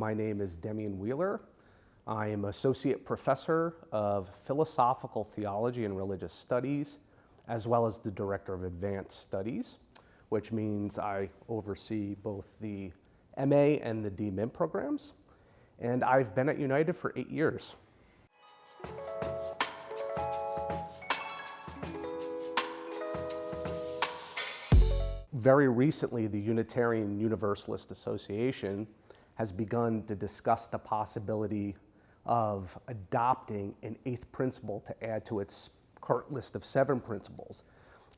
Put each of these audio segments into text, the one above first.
My name is Demian Wheeler. I am Associate Professor of Philosophical Theology and Religious Studies, as well as the Director of Advanced Studies, which means I oversee both the MA and the DMin programs. And I've been at United for 8 years. Very recently, the Unitarian Universalist Association has begun to discuss the possibility of adopting an 8th principle to add to its current list of 7 principles.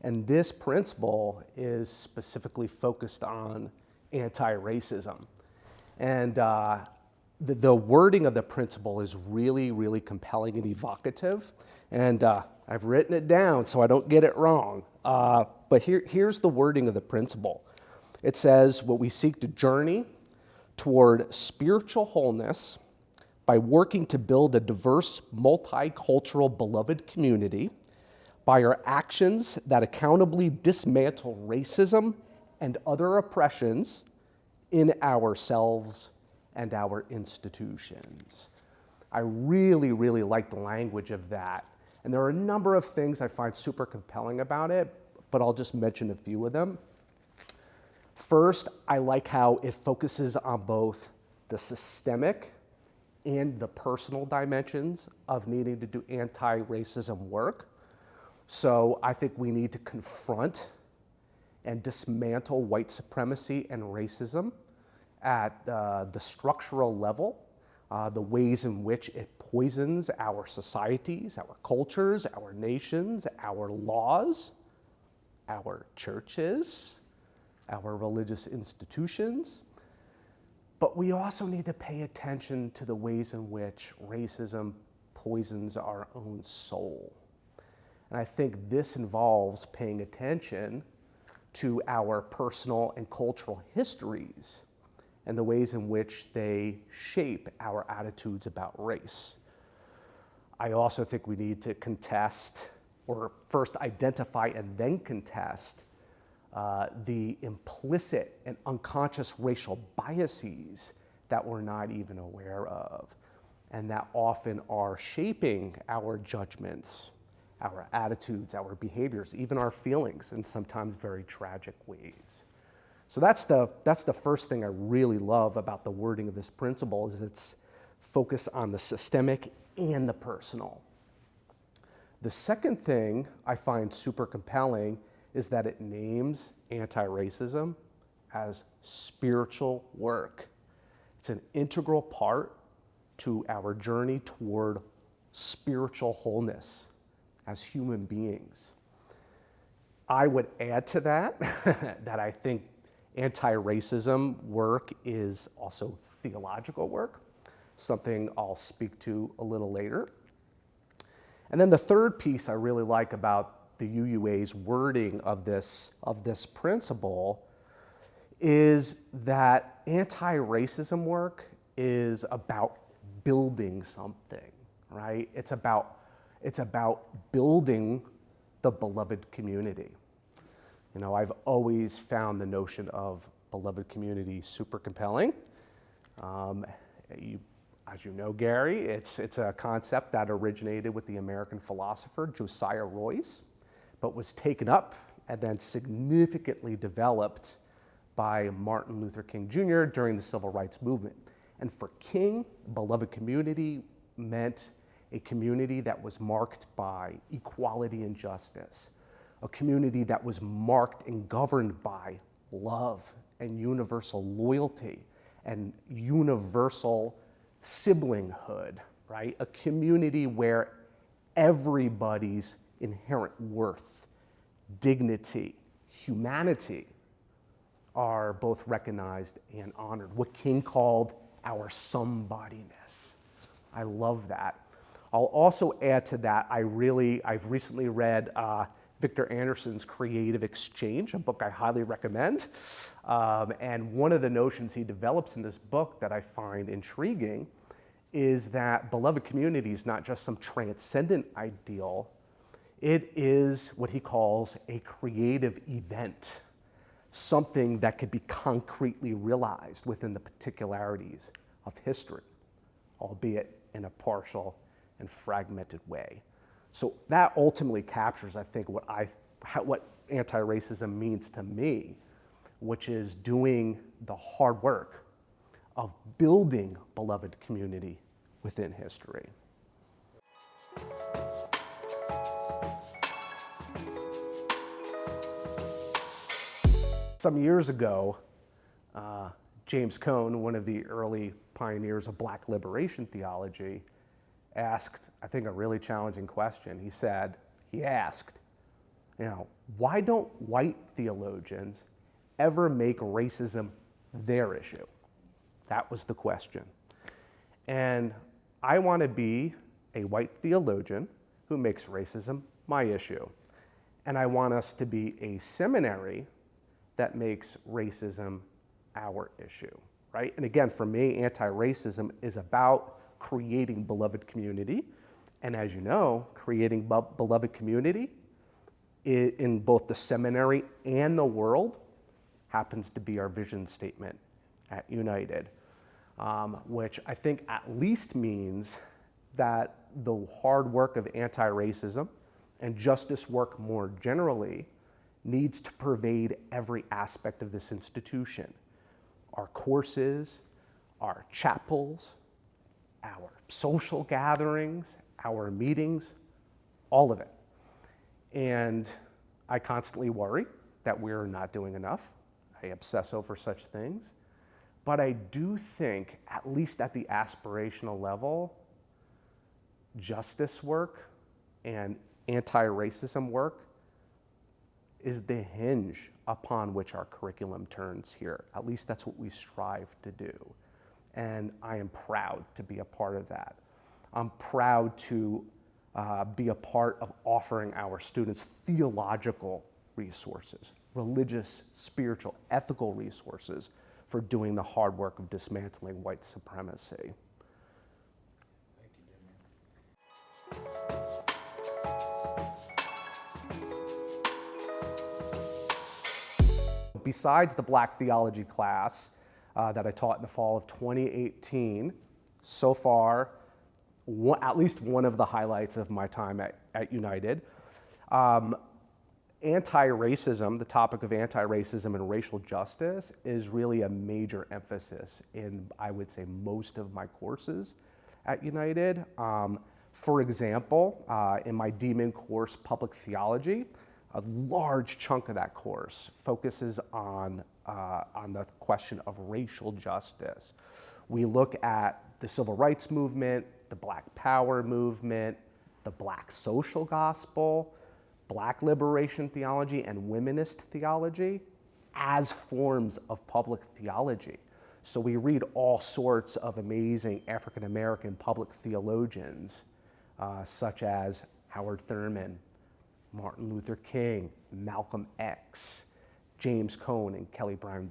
And this principle is specifically focused on anti-racism. And the wording of the principle is really, really compelling and evocative. And I've written it down so I don't get it wrong. But here's the wording of the principle. It says, what we seek to journey toward spiritual wholeness by working to build a diverse, multicultural, beloved community, by our actions that accountably dismantle racism and other oppressions in ourselves and our institutions. I really, really like the language of that. And there are a number of things I find super compelling about it, but I'll just mention a few of them. First, I like how it focuses on both the systemic and the personal dimensions of needing to do anti-racism work. So I think we need to confront and dismantle white supremacy and racism at the structural level, the ways in which it poisons our societies, our cultures, our nations, our laws, our churches, our religious institutions. But we also need to pay attention to the ways in which racism poisons our own soul. And I think this involves paying attention to our personal and cultural histories and the ways in which they shape our attitudes about race. I also think we need to contest, or first identify and then contest, the implicit and unconscious racial biases that we're not even aware of, and that often are shaping our judgments, our attitudes, our behaviors, even our feelings in sometimes very tragic ways. So that's the first thing I really love about the wording of this principle, is its focus on the systemic and the personal. The second thing I find super compelling is that it names anti-racism as spiritual work. It's an integral part to our journey toward spiritual wholeness as human beings. I would add to that that I think anti-racism work is also theological work, something I'll speak to a little later. And then the third piece I really like about the UUA's wording of this principle is that anti-racism work is about building something, right? It's about building the beloved community. You know, I've always found the notion of beloved community super compelling. As you know, Gary, it's a concept that originated with the American philosopher Josiah Royce, but was taken up and then significantly developed by Martin Luther King Jr. during the Civil Rights Movement. And for King, beloved community meant a community that was marked by equality and justice, a community that was marked and governed by love and universal loyalty and universal siblinghood, right? A community where everybody's inherent worth, dignity, humanity are both recognized and honored. What King called our somebodyness. I love that. I'll also add to that, I've recently read Victor Anderson's Creative Exchange, a book I highly recommend. And one of the notions he develops in this book that I find intriguing is that beloved community is not just some transcendent ideal, it is what he calls a creative event, something that could be concretely realized within the particularities of history, albeit in a partial and fragmented way. So that ultimately captures, I think, what anti-racism means to me, which is doing the hard work of building beloved community within history. Some years ago, James Cone, one of the early pioneers of Black liberation theology, asked, I think, a really challenging question. He asked, why don't white theologians ever make racism their issue? That was the question. And I want to be a white theologian who makes racism my issue. And I want us to be a seminary that makes racism our issue, right? And again, for me, anti-racism is about creating beloved community. And as you know, creating beloved community in both the seminary and the world happens to be our vision statement at United, which I think at least means that the hard work of anti-racism and justice work more generally needs to pervade every aspect of this institution. Our courses, our chapels, our social gatherings, our meetings, all of it. And I constantly worry that we're not doing enough. I obsess over such things. But I do think, at least at the aspirational level, justice work and anti-racism work is the hinge upon which our curriculum turns here. At least that's what we strive to do. And I am proud to be a part of that. I'm proud to be a part of offering our students theological resources, religious, spiritual, ethical resources for doing the hard work of dismantling white supremacy. Thank you, Demian. Besides the Black theology class that I taught in the fall of 2018, so far, at least one of the highlights of my time at United, anti-racism, the topic of anti-racism and racial justice, is really a major emphasis in, I would say, most of my courses at United. For example, in my Demian course, Public Theology, a large chunk of that course focuses on the question of racial justice. We look at the civil rights movement, the Black Power movement, the Black social gospel, Black liberation theology, and womanist theology as forms of public theology. So we read all sorts of amazing African American public theologians, such as Howard Thurman, Martin Luther King, Malcolm X, James Cone, and Kelly Brown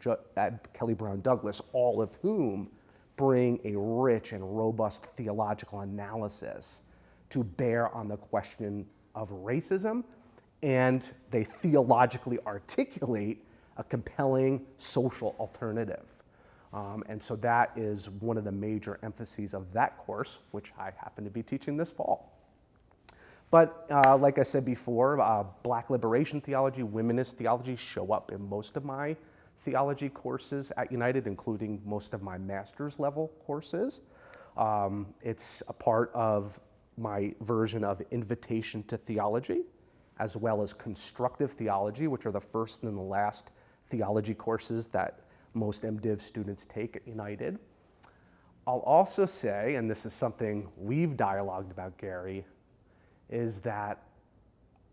Douglas, all of whom bring a rich and robust theological analysis to bear on the question of racism, and they theologically articulate a compelling social alternative. And so that is one of the major emphases of that course, which I happen to be teaching this fall. But like I said before, Black liberation theology, womanist theology show up in most of my theology courses at United, including most of my master's level courses. It's a part of my version of Invitation to Theology, as well as Constructive Theology, which are the first and the last theology courses that most MDiv students take at United. I'll also say, and this is something we've dialogued about, Gary, is that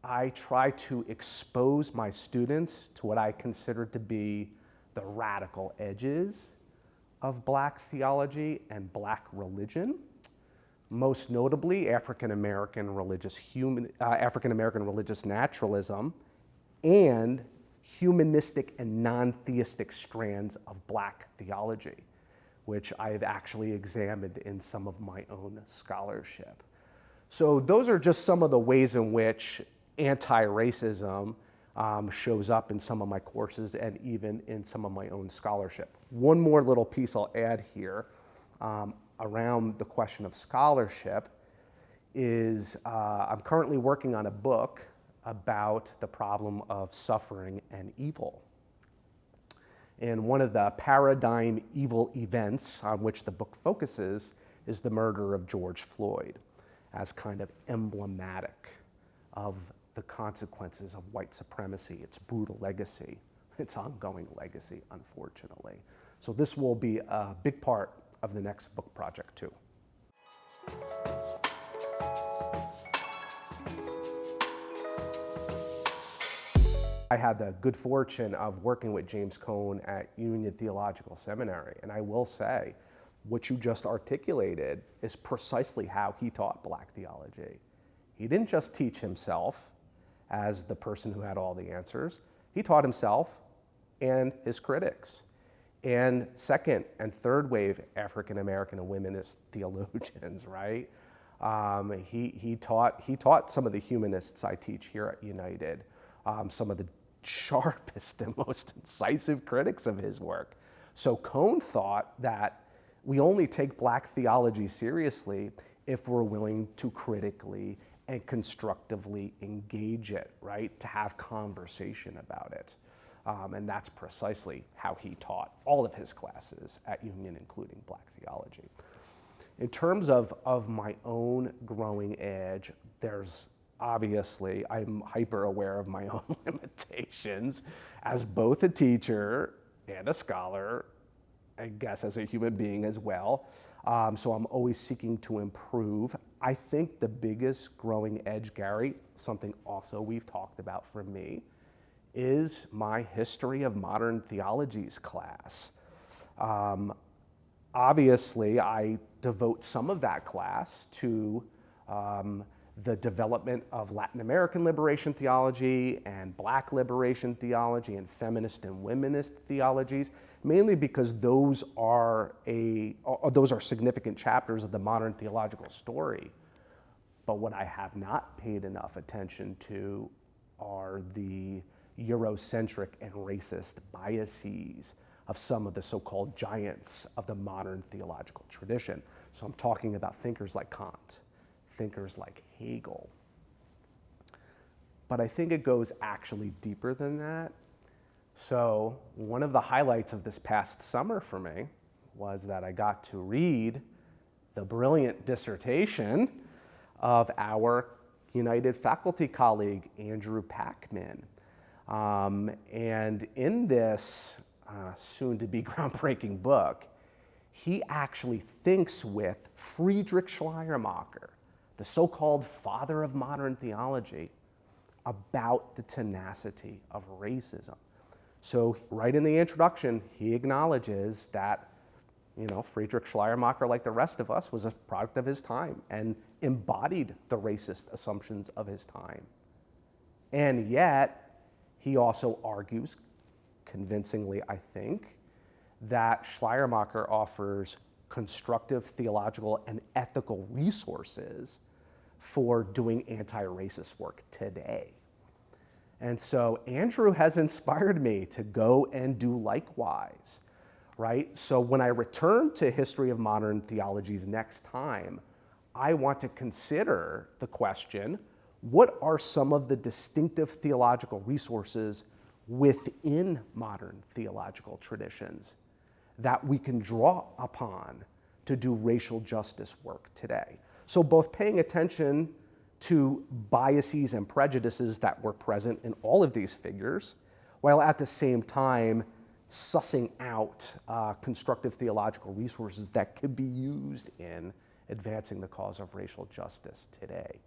I try to expose my students to what I consider to be the radical edges of Black theology and Black religion, most notably African American religious naturalism and humanistic and non-theistic strands of Black theology, which I've actually examined in some of my own scholarship. So those are just some of the ways in which anti-racism shows up in some of my courses and even in some of my own scholarship. One more little piece I'll add here. around the question of scholarship is I'm currently working on a book about the problem of suffering and evil. And one of the paradigm evil events on which the book focuses is the murder of George Floyd, as kind of emblematic of the consequences of white supremacy, its brutal legacy, its ongoing legacy, unfortunately. So this will be a big part of the next book project too. I had the good fortune of working with James Cone at Union Theological Seminary, and I will say, what you just articulated is precisely how he taught Black theology. He didn't just teach himself as the person who had all the answers. He taught himself and his critics, and second and third wave African American and womanist theologians, right? He taught some of the humanists I teach here at United, some of the sharpest and most incisive critics of his work. So Cone thought that we only take Black theology seriously if we're willing to critically and constructively engage it, right? To have conversation about it. And that's precisely how he taught all of his classes at Union, including Black theology. In terms of my own growing edge, there's obviously, I'm hyper aware of my own limitations as both a teacher and a scholar, I guess as a human being as well. So I'm always seeking to improve. I think the biggest growing edge, Gary, something also we've talked about for me, is my History of Modern Theologies class. Obviously, I devote some of that class to the development of Latin American liberation theology and Black liberation theology and feminist and womanist theologies, mainly because those are significant chapters of the modern theological story. But what I have not paid enough attention to are the Eurocentric and racist biases of some of the so-called giants of the modern theological tradition. So I'm talking about thinkers like Kant, thinkers like Hegel. But I think it goes actually deeper than that. So one of the highlights of this past summer for me was that I got to read the brilliant dissertation of our United faculty colleague, Andrew Packman. And in this soon-to-be groundbreaking book, he actually thinks with Friedrich Schleiermacher, the so-called father of modern theology, about the tenacity of racism. So right in the introduction, he acknowledges that, Friedrich Schleiermacher, like the rest of us, was a product of his time and embodied the racist assumptions of his time. And yet, he also argues, convincingly, I think, that Schleiermacher offers constructive theological and ethical resources for doing anti-racist work today. And so Andrew has inspired me to go and do likewise, right? So when I return to History of Modern Theologies next time, I want to consider the question, what are some of the distinctive theological resources within modern theological traditions that we can draw upon to do racial justice work today? So both paying attention to biases and prejudices that were present in all of these figures, while at the same time sussing out constructive theological resources that could be used in advancing the cause of racial justice today.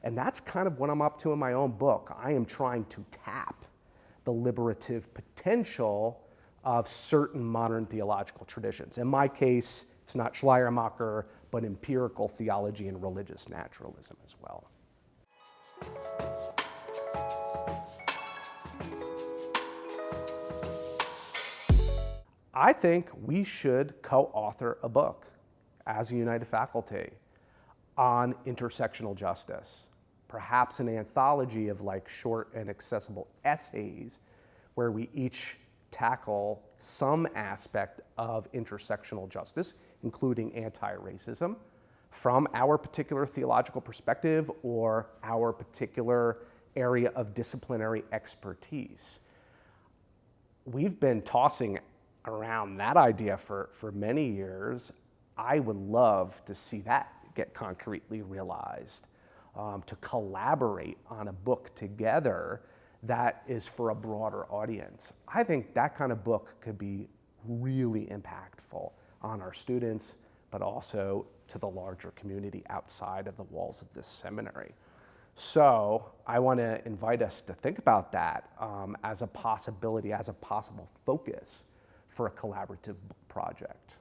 And that's kind of what I'm up to in my own book. I am trying to tap the liberative potential of certain modern theological traditions. In my case, it's not Schleiermacher, but empirical theology and religious naturalism as well. I think we should co-author a book as a United faculty on intersectional justice, perhaps an anthology of short and accessible essays where we each tackle some aspect of intersectional justice, including anti-racism, from our particular theological perspective or our particular area of disciplinary expertise. We've been tossing around that idea for many years. I would love to see that get concretely realized, to collaborate on a book together that is for a broader audience. I think that kind of book could be really impactful on our students, but also to the larger community outside of the walls of this seminary. So I want to invite us to think about that as a possibility, as a possible focus for a collaborative book project.